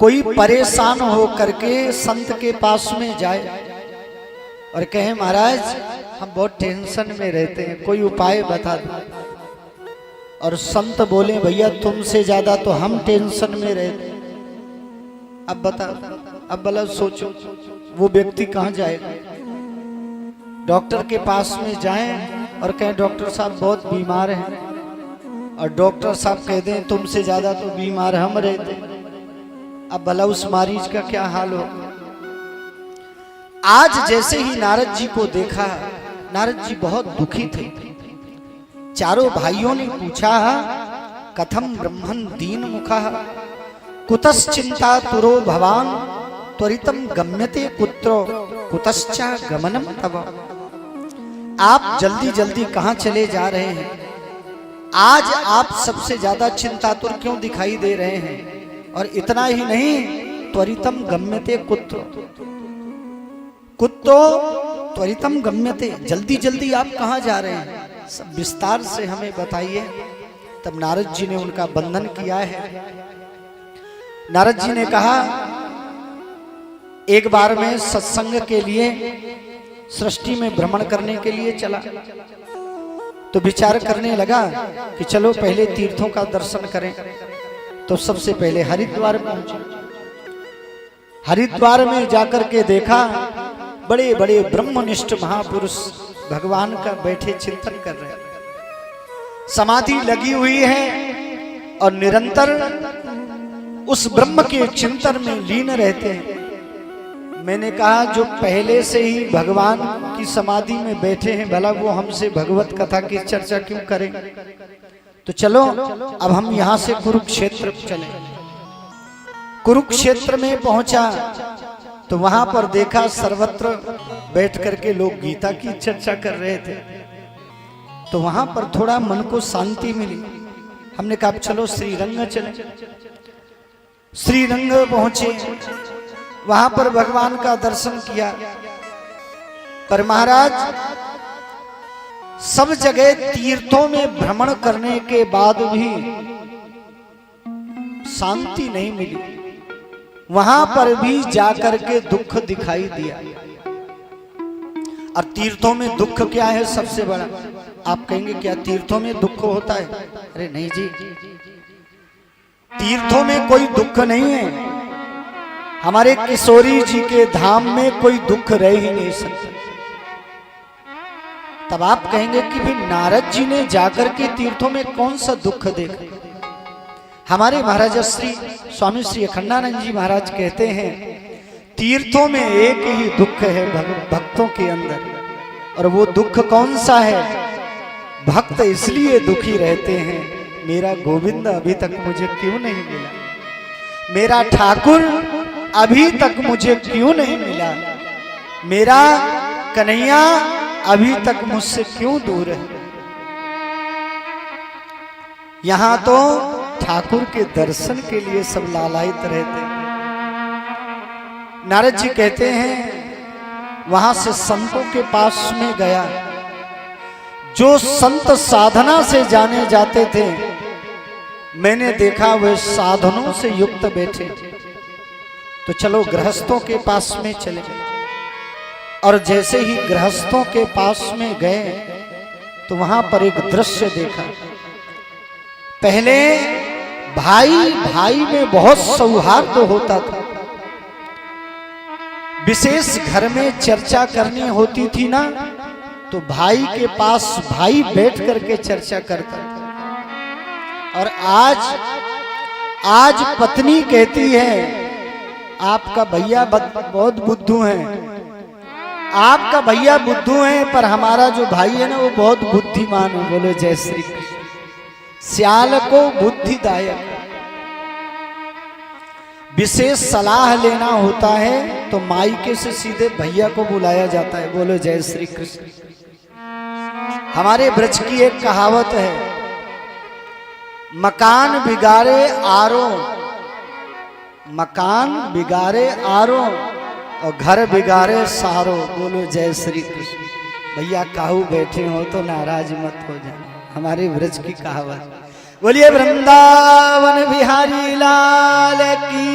कोई परेशान हो करके संत के पास में जाए और कहे महाराज हम बहुत टेंशन में रहते हैं, कोई उपाय बता दो। और संत बोले भैया तुमसे ज्यादा तो हम टेंशन में रहते हैं। अब बता, अब भला सोचो वो व्यक्ति कहाँ जाएगा? डॉक्टर के पास में जाएं और कहें डॉक्टर साहब बहुत बीमार हैं, और डॉक्टर साहब कह दें तुमसे ज्यादा तो बीमार हम रहते हैं। अब भला उस मरीज का क्या हाल हो? आज जैसे ही नारद जी को देखा, नारद जी बहुत दुखी थे। चारों भाइयों ने पूछा कथम ब्रह्मन् दीन मुखा कुतश्चिंता तुरो भवान त्वरितम गम्यते कुत्रो कुतश्चा गमनम तव। आप जल्दी जल्दी कहां चले जा रहे हैं? आज आप सबसे ज्यादा चिंतातुर क्यों दिखाई दे रहे हैं? और इतना ही नहीं, त्वरितम गम्यते कुत्रो, कुत्तो त्वरितम गम्यते, जल्दी जल्दी आप कहां जा रहे हैं? सब विस्तार से हमें बताइए। तब नारद जी ने उनका बंधन किया है। नारद जी ने कहा एक बार मैं सत्संग के लिए सृष्टि में भ्रमण करने के लिए चला, तो विचार करने लगा कि चलो पहले तीर्थों का दर्शन करें। तो सबसे पहले हरिद्वार पहुंचे। हरिद्वार में जाकर के देखा बड़े बड़े ब्रह्मनिष्ठ महापुरुष भगवान का बैठे चिंतन कर रहे हैं, समाधि लगी हुई है और निरंतर उस ब्रह्म के चिंतन में लीन रहते हैं। मैंने कहा जो पहले से ही भगवान की समाधि में बैठे हैं, भला वो हमसे भगवत कथा की चर्चा क्यों करें? तो चलो अब हम यहां से कुरुक्षेत्र चले। कुरुक्षेत्र में पहुंचा तो वहां पर देखा सर्वत्र बैठ करके लोग गीता की चर्चा कर रहे थे। तो वहां पर थोड़ा मन को शांति मिली। हमने कहा चलो श्रीरंग चले। श्रीरंग पहुंचे, वहां पर भगवान का दर्शन किया। पर महाराज सब जगह तीर्थों में भ्रमण करने के बाद भी शांति नहीं मिली। वहां पर भी जाकर के दुख दिखाई दिया। और तीर्थों में दुख क्या है सबसे बड़ा? आप कहेंगे क्या तीर्थों में दुख होता है? अरे नहीं जी, तीर्थों में कोई दुख नहीं है। हमारे किशोरी जी के धाम में कोई दुख रह ही नहीं सकता। तब आप कहेंगे कि भी नारद जी ने जाकर के तीर्थों में कौन सा दुख देखा? हमारे महाराज श्री स्वामी श्री अखंडानंद जी महाराज कहते हैं तीर्थों में एक ही दुख है भक्तों के अंदर, और वो दुख कौन सा है? भक्त इसलिए दुखी रहते हैं मेरा गोविंद अभी तक मुझे क्यों नहीं मिला, मेरा ठाकुर अभी तक मुझे क्यों नहीं मिला, मेरा कन्हैया अभी तक मुझसे क्यों दूर है। यहां तो ठाकुर के दर्शन के लिए सब लालायित रहते हैं। नारद जी कहते हैं वहां से संतों के पास में गया। जो संत साधना से जाने जाते थे, मैंने देखा वे साधनों से युक्त बैठे। तो चलो गृहस्थों के पास में चले। और जैसे ही गृहस्थों के पास में गए तो वहां पर एक दृश्य देखा। पहले भाई भाई में बहुत सौहार्द होता था। विशेष घर में चर्चा करनी होती थी ना, तो भाई के पास भाई बैठ करके चर्चा करता था। और आज पत्नी कहती है आपका भैया बहुत बुद्धू है, आपका भैया बुद्धू है, पर हमारा जो भाई है ना वो बहुत बुद्धिमान है। बोलो जय श्री कृष्ण। सियाल को बुद्धिदायक। विशेष सलाह लेना होता है तो मायके से सीधे भैया को बुलाया जाता है। बोलो जय श्री कृष्ण। हमारे ब्रज की एक कहावत है, मकान बिगाड़े आरो, मकान बिगाड़े आरो और घर बिगाड़े सारो। बोलो जय श्री कृष्ण। भैया काहू बैठे हो तो नाराज मत हो जाना, हमारे ब्रज की कहावत। बोलिए वृंदावन बिहारी लाल की